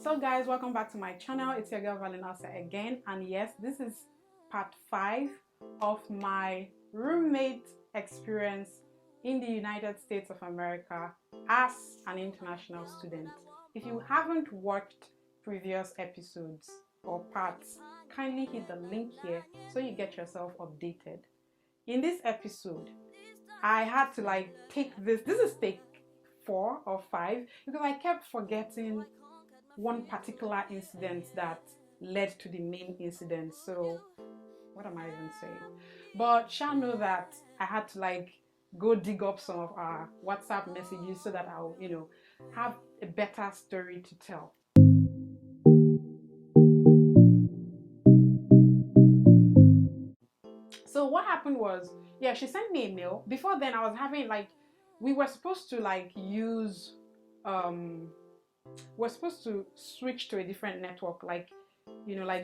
So guys, welcome back to my channel. It's your girl Valeen again, and yes, this is part 5 of my roommate experience in the United States of America as an international student. If you haven't watched previous episodes or parts, kindly hit the link here so you get yourself updated. In this episode, I had to take this is take 4 or 5 because I kept forgetting one particular incident that led to the main incident. So what am I even saying? But shall know that I had to go dig up some of our WhatsApp messages so that I'll have a better story to tell. So what happened was, yeah, she sent me a mail. Before then I was having we were supposed to use we're supposed to switch to a different network, like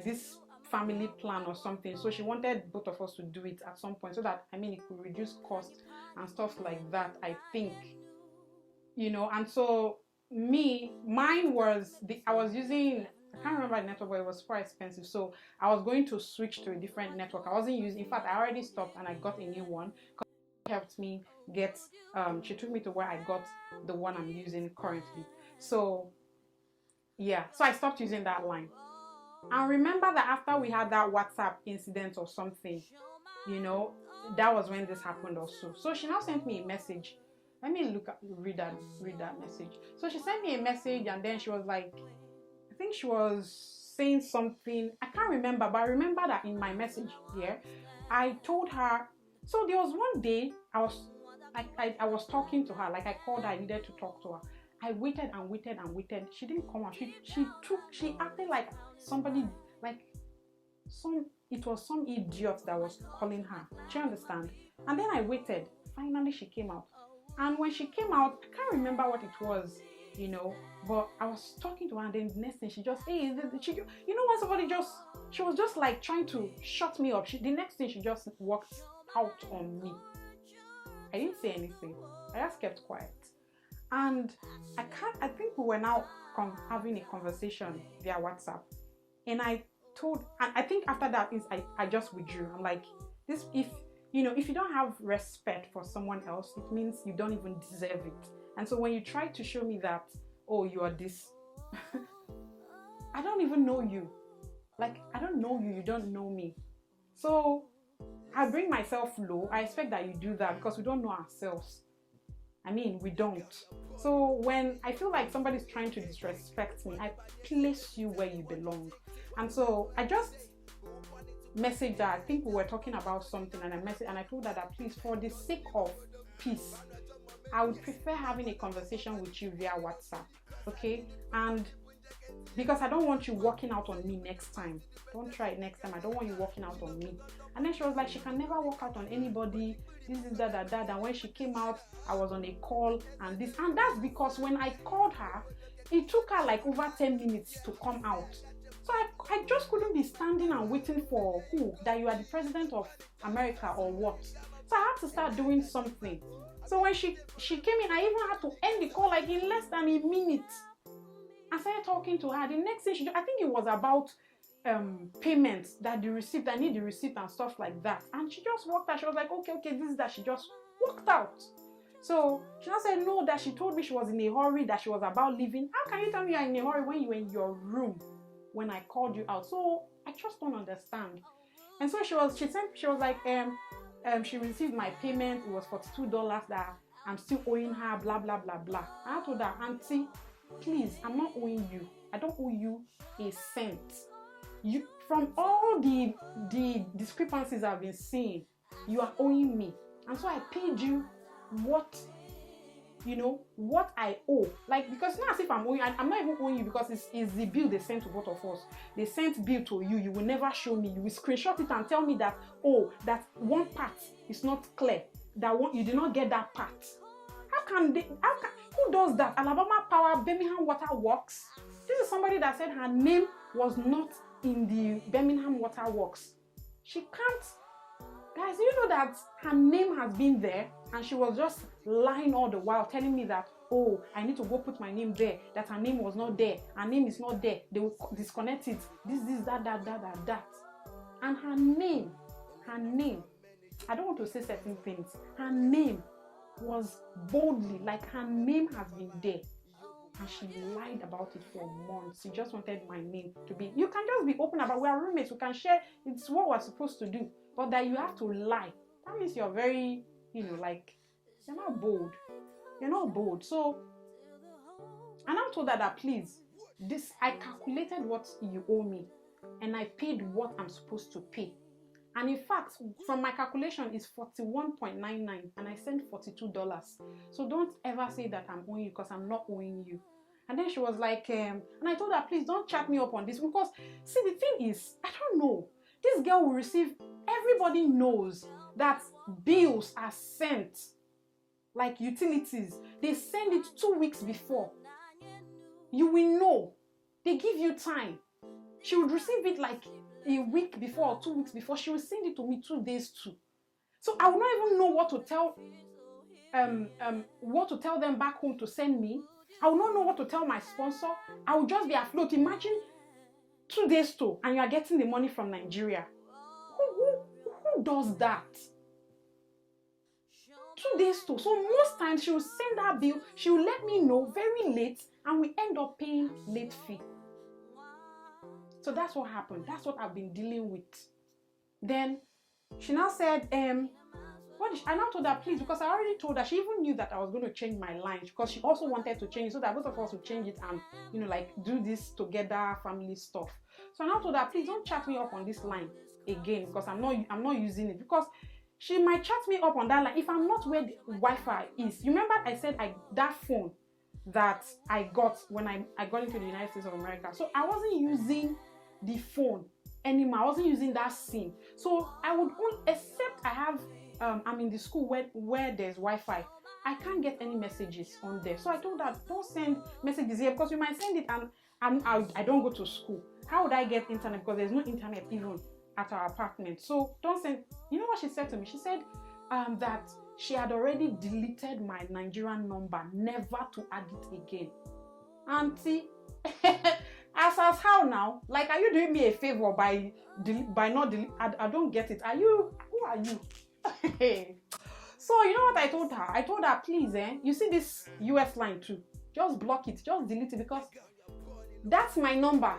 this family plan or something. So she wanted both of us to do it at some point so that it could reduce cost and stuff like that, I think. And so mine was I was using, I can't remember the network, but it was quite expensive. So I was going to switch to a different network. I wasn't using, in fact I already stopped and I got a new one. She helped me get she took me to where I got the one I'm using currently. So yeah, so I stopped using that line. And remember that after we had that WhatsApp incident or something, that was when this happened also. So she now sent me a message. Let me read that message. So she sent me a message, and then she was like, I think she was saying something, I can't remember, but I remember that in my message here, I told her. So there was one day I was talking to her, I called her, I needed to talk to her. I waited and waited and waited. She didn't come out. She acted like somebody, it was some idiot that was calling her. Do you understand? And then I waited. Finally she came out. And when she came out, I can't remember what it was, but I was talking to her, and then the next thing she just, when somebody she was just trying to shut me up. The next thing she just walked out on me. I didn't say anything. I just kept quiet. And I think we were now having a conversation via WhatsApp. And I think after that I just withdrew. I'm like, this, if you don't have respect for someone else, it means you don't even deserve it. And so when you try to show me that, oh, you are this, I don't even know you. I don't know you, you don't know me. So I bring myself low. I expect that you do that because we don't know ourselves. We don't. So when I feel like somebody's trying to disrespect me, I place you where you belong. And so I just messaged her. I think we were talking about something, and I told her that, please, for the sake of peace, I would prefer having a conversation with you via WhatsApp, okay? And because I don't want you walking out on me next time. Don't try it next time. I don't want you walking out on me. And then she was like, she can never walk out on anybody. This is that. And when she came out, I was on a call and this. And that's because when I called her, it took her over 10 minutes to come out. So I just couldn't be standing and waiting for who? That you are the president of America or what? So I had to start doing something. So when she came in, I even had to end the call in less than a minute. I started talking to her. The next thing I think it was about payments, that the receipt, I need the receipt and stuff like that. And she just walked out. She was like, okay, this is that. She just walked out. So she now said no, that she told me she was in a hurry, that she was about leaving. How can you tell me you're in a hurry when you were in your room when I called you out? So I just don't understand. And so she was like, she received my payment. It was $42 that I'm still owing her, blah blah blah blah. I told her, auntie, please, I'm not owing you. I don't owe you a cent. You, from all the discrepancies I've been seeing, you are owing me. And so I paid you what I owe. Because not as if I'm owing, I'm not even owing you, because it's the bill they sent to both of us. They sent bill to you. You will never show me. You will screenshot it and tell me that, oh, that one part is not clear. That one, you did not get that part. Who does that? Alabama Power, Birmingham Water Works. This is somebody that said her name was not in the Birmingham Water Works. She can't. Guys, you know that her name has been there, and she was just lying all the while telling me that, oh, I need to go put my name there, that her name was not there, her name is not there, they will disconnect it, this, that. And her name, I don't want to say certain things, her name was boldly, like her name has been there. And she lied about it for months. She just wanted my name to be, you can just be open about, we are roommates, we can share, it's what we're supposed to do. But that you have to lie, that means you're very, like, you're not bold. You're not bold. So, and I told her that, please, I calculated what you owe me and I paid what I'm supposed to pay. And in fact, from my calculation, it's $41.99 and I sent $42. So don't ever say that I'm owing you, because I'm not owing you. And then she was like, and I told her, please don't chat me up on this, because see, the thing is, I don't know. This girl will receive, everybody knows that bills are sent, like utilities. They send it 2 weeks before. You will know. They give you time. She would receive it like a week before or 2 weeks before. She will send it to me 2 days too. So I will not even know what to tell them back home to send me. I will not know what to tell my sponsor. I will just be afloat. Imagine 2 days too, and you are getting the money from Nigeria. Who does that? 2 days too. So most times she will send that bill. She will let me know very late, and we end up paying late fee. So that's what happened. That's what I've been dealing with. Then she now said, I now told her, please, because I already told her, she even knew that I was going to change my line, because she also wanted to change it so that both of us would change it and, like do this together family stuff. So I now told her, please don't chat me up on this line again, because I'm not using it, because she might chat me up on that line if I'm not where the Wi-Fi is. You remember I said that phone that I got when I got into the United States of America. So I wasn't using the phone anymore. I wasn't using that SIM. So I would only, except I have, I'm in the school where there's Wi-Fi, I can't get any messages on there. So I told her, don't send messages here, because you might send it and I don't go to school. How would I get internet? Because there's no internet even at our apartment. So don't send. You know what she said to me? She said that she had already deleted my Nigerian number, never to add it again. Auntie, as how now? Like, are you doing me a favor by not delete? I don't get it. Who are you? So you know what I told her? I told her, please, you see this US line too, just block it, just delete it, because that's my number.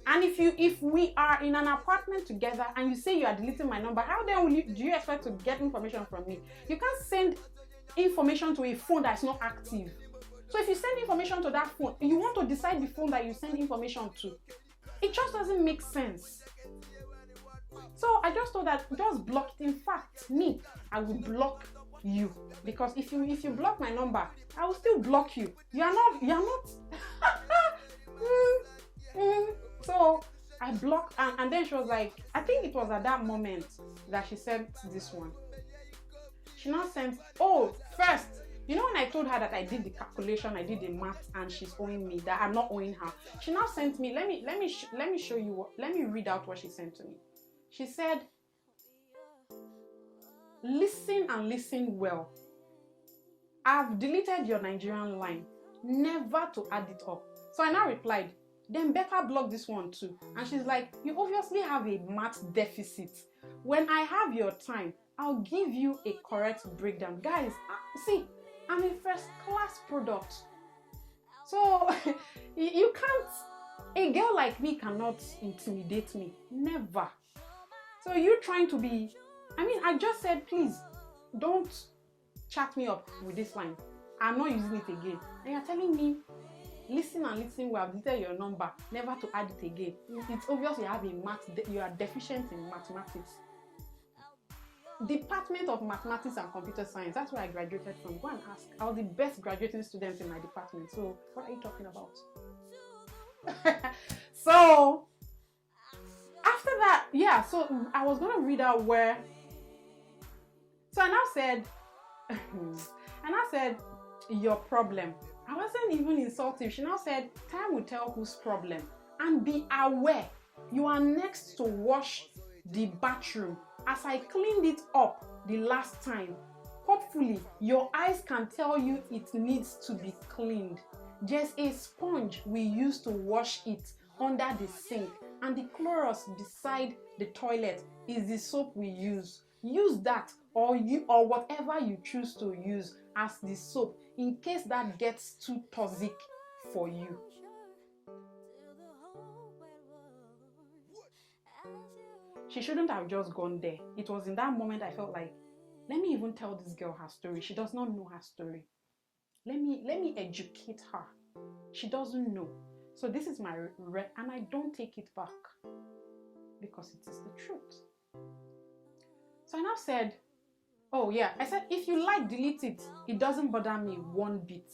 And if we are in an apartment together and you say you are deleting my number, how then do you expect to get information from me? You can't send information to a phone that's not active. So if you send information to that phone, you want to decide the phone that you send information to. It just doesn't make sense. So I just thought that just block it. In fact, I will block you, because if you block my number, I will still block you. You are not So I blocked, and then she was like, I think it was at that moment that she sent this one. She now sent, first, you know when I told her that I did the calculation, I did the math, and she's owing me, that I'm not owing her. She now sent me, let me show you let me read out what she sent to me. She said, listen and listen well. I've deleted your Nigerian line, never to add it up. So I now replied, then better block this one too. And she's like, you obviously have a math deficit. When I have your time, I'll give you a correct breakdown. Guys, see, I'm a first class product. So you can't, a girl like me cannot intimidate me. Never. So you trying to be, I just said, please, don't chat me up with this line. I'm not using it again. And you're telling me, listen and listen well, I've deleted your number, never to add it again. It's obvious you have you are deficient in mathematics. Department of Mathematics and Computer Science, that's where I graduated from. Go and ask. I was the best graduating student in my department. So what are you talking about? So after that, so I was gonna read out where. So I now said, your problem. I wasn't even insulting. She now said, time will tell whose problem. And be aware, you are next to wash the bathroom. As I cleaned it up the last time, hopefully your eyes can tell you it needs to be cleaned. There's a sponge we use to wash it under the sink, and the Clorox beside the toilet is the soap we use. Use that, or whatever you choose to use as the soap in case that gets too toxic for you. She shouldn't have just gone there. It was in that moment I felt like, let me even tell this girl her story. She does not know her story. Let me educate her. She doesn't know. So this is my and I don't take it back because it is the truth. So I now said, oh yeah, I said, if you like, delete it. It doesn't bother me one bit.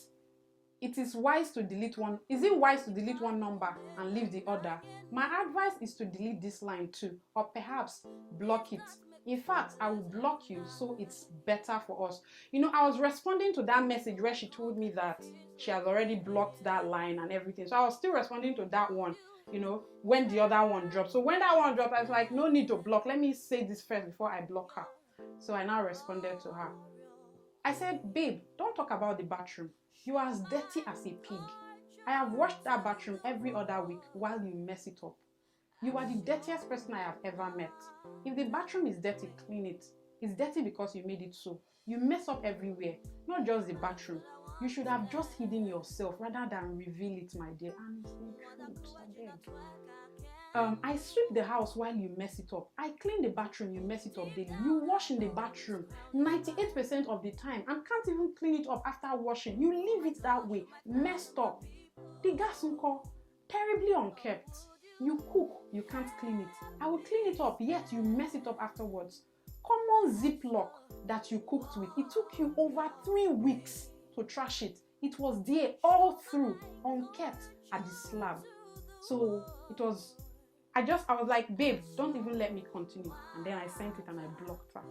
It is wise to delete one. Is it wise to delete one number and leave the other? My advice is to delete this line too, or perhaps block it. In fact, I will block you so it's better for us. You know, I was responding to that message where she told me that she has already blocked that line and everything. So I was still responding to that one, you know, when the other one dropped. So when that one dropped, I was like, no need to block. Let me say this first before I block her. So I now responded to her. I said, babe, don't talk about the bathroom. You are as dirty as a pig. I have washed that bathroom every other week while you mess it up. You are the dirtiest person I have ever met. If the bathroom is dirty, clean it. It's dirty because you made it so. You mess up everywhere, not just the bathroom. You should have just hidden yourself rather than reveal it, my dear. And it's the truth, I beg. I sweep the house while you mess it up. I clean the bathroom, you mess it up daily. You wash in the bathroom 98% of the time and can't even clean it up after washing. You leave it that way, messed up. The gas uncle, terribly unkept. You cook, you can't clean it. I will clean it up, yet you mess it up afterwards. Common Ziploc that you cooked with, it took you over 3 weeks to trash it. It was there all through, unkept at the slab. So it was, I was like, babe, don't even let me continue. And then I sent it and I blocked her.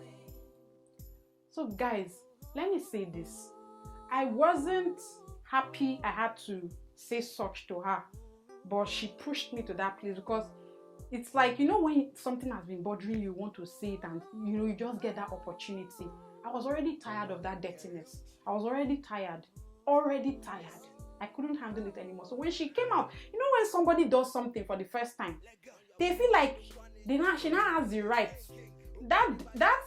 So guys, let me say this. I wasn't happy I had to say such to her, but she pushed me to that place because it's like, you know, when something has been bothering you, you want to say it and, you know, you just get that opportunity. I was already tired of that dirtiness. I was already tired. I couldn't handle it anymore. So when she came out, you know, when somebody does something for the first time, they feel like she now has the right. That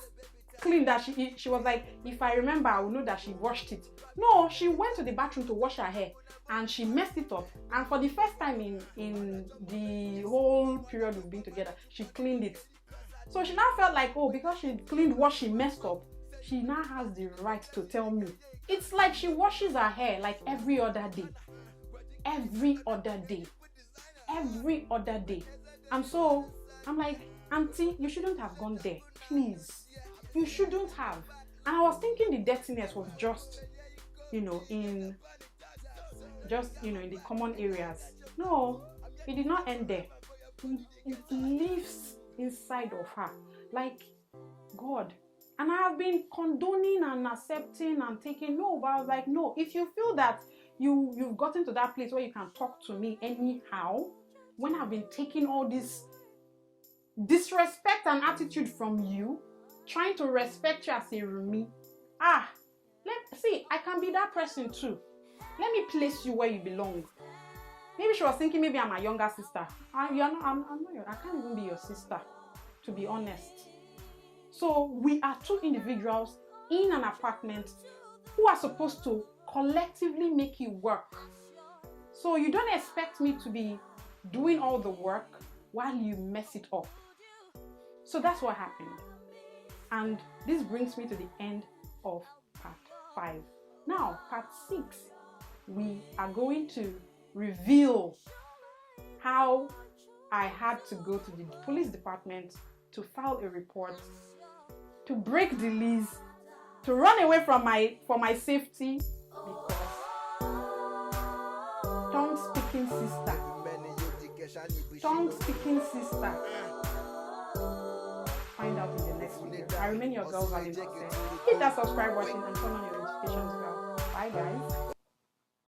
clean that she was like, if I remember, I will know that she washed it. No, she went to the bathroom to wash her hair and she messed it up. And for the first time in the whole period we've been together, she cleaned it. So she now felt like, oh, because she cleaned what she messed up, she now has the right to tell me. It's like she washes her hair like every other day. Every other day. And so I'm like, auntie, you shouldn't have gone there. Please. You shouldn't have. And I was thinking the dirtiness was just, you know, in the common areas. No, it did not end there. It lives inside of her. Like, God. And I have been condoning and accepting and taking. No, but I was like, no, if you feel that you've gotten to that place where you can talk to me anyhow, when I've been taking all this disrespect and attitude from you, trying to respect you as a Rumi, I can be that person too. Let me place you where you belong. Maybe she was thinking maybe I'm a younger sister. I'm not. I can't even be your sister, to be honest. So we are two individuals in an apartment who are supposed to collectively make it work. So you don't expect me to be doing all the work while you mess it up. So that's what happened. And this brings me to the end of part 5. Now, part 6, we are going to reveal how I had to go to the police department to file a report, to break the lease, to run away for my safety, because tongue-speaking sister. Find out in the next video. I remain your girl, Valeen. Hit that subscribe button and turn on your notifications bell. Bye, guys.